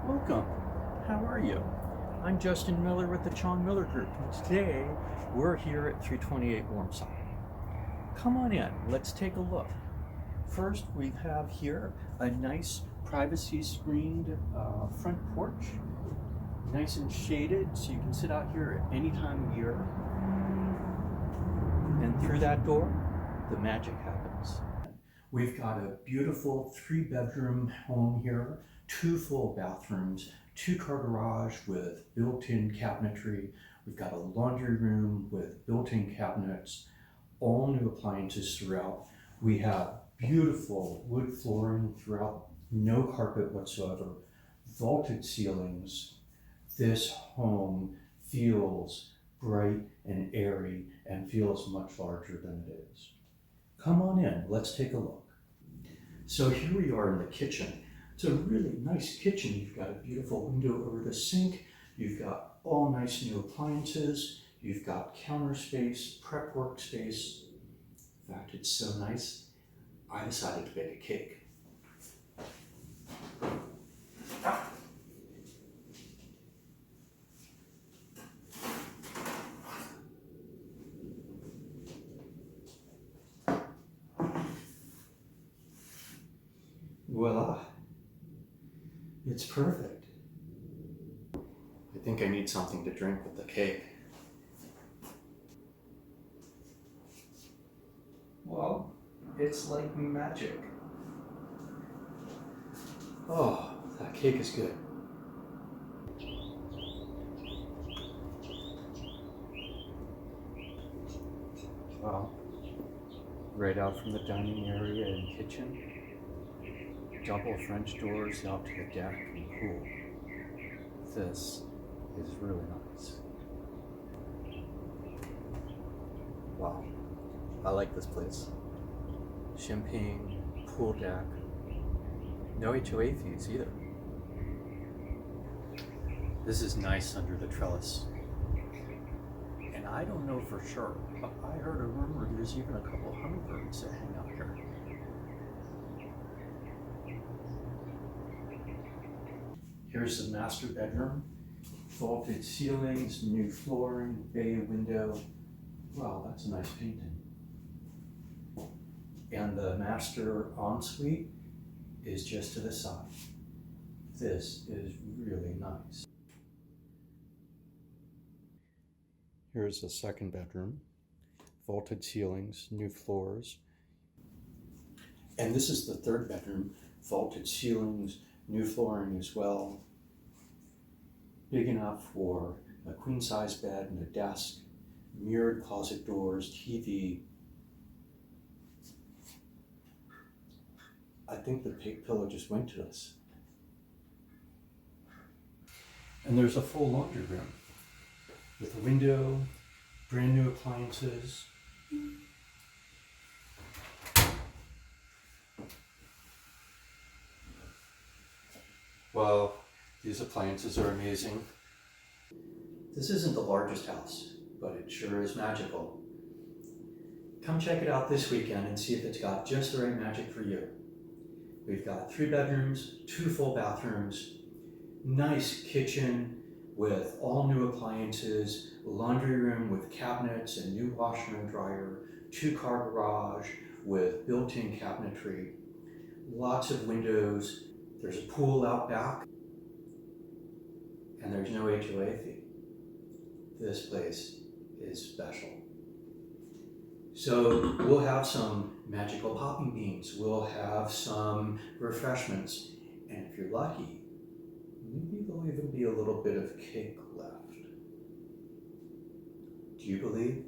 Welcome. How are you? I'm Justin Miller with the Chong Miller Group, and today we're here at 328 Warmside. Come on in, let's take a look. First, we have here a nice privacy screened front porch, nice and shaded, so you can sit out here at any time of year. And through that door, the magic happens. We've got a beautiful 3-bedroom home here, 2 full bathrooms, 2-car garage with built-in cabinetry. We've got a laundry room with built-in cabinets, all new appliances throughout. We have beautiful wood flooring throughout, no carpet whatsoever, vaulted ceilings. This home feels bright and airy and feels much larger than it is. Come on in, let's take a look. So here we are in the kitchen. It's a really nice kitchen. You've got a beautiful window over the sink. You've got all nice new appliances. You've got counter space, prep workspace. In fact, it's so nice, I decided to bake a cake. Voila, it's perfect. I think I need something to drink with the cake. Well, it's like magic. Oh, that cake is good. Well, right out from the dining area and kitchen, double French doors out to the deck and pool. This is really nice. Wow, I like this place. Champagne, pool deck, no HOA fees either. This is nice under the trellis. And I don't know for sure, but I heard a rumor there's even a couple hummingbirds that hang out here. Here's the master bedroom, vaulted ceilings, new flooring, bay window. Wow, that's a nice painting. And the master ensuite is just to the side. This is really nice. Here's the second bedroom, vaulted ceilings, new floors. And this is the third bedroom, vaulted ceilings, new flooring as well. Big enough for a queen-size bed and a desk, mirrored closet doors, TV. I think the pillow just went to us. And there's a full laundry room with a window, brand new appliances. Well, these appliances are amazing. This isn't the largest house, but it sure is magical. Come check it out this weekend and see if it's got just the right magic for you. We've got 3 bedrooms, 2 full bathrooms, nice kitchen with all new appliances, laundry room with cabinets and new washer and dryer, 2-car garage with built-in cabinetry, lots of windows. There's a pool out back, and there's no HOA fee. This place is special. So we'll have some magical popping beans, we'll have some refreshments, and if you're lucky, maybe there'll even be a little bit of cake left. Do you believe?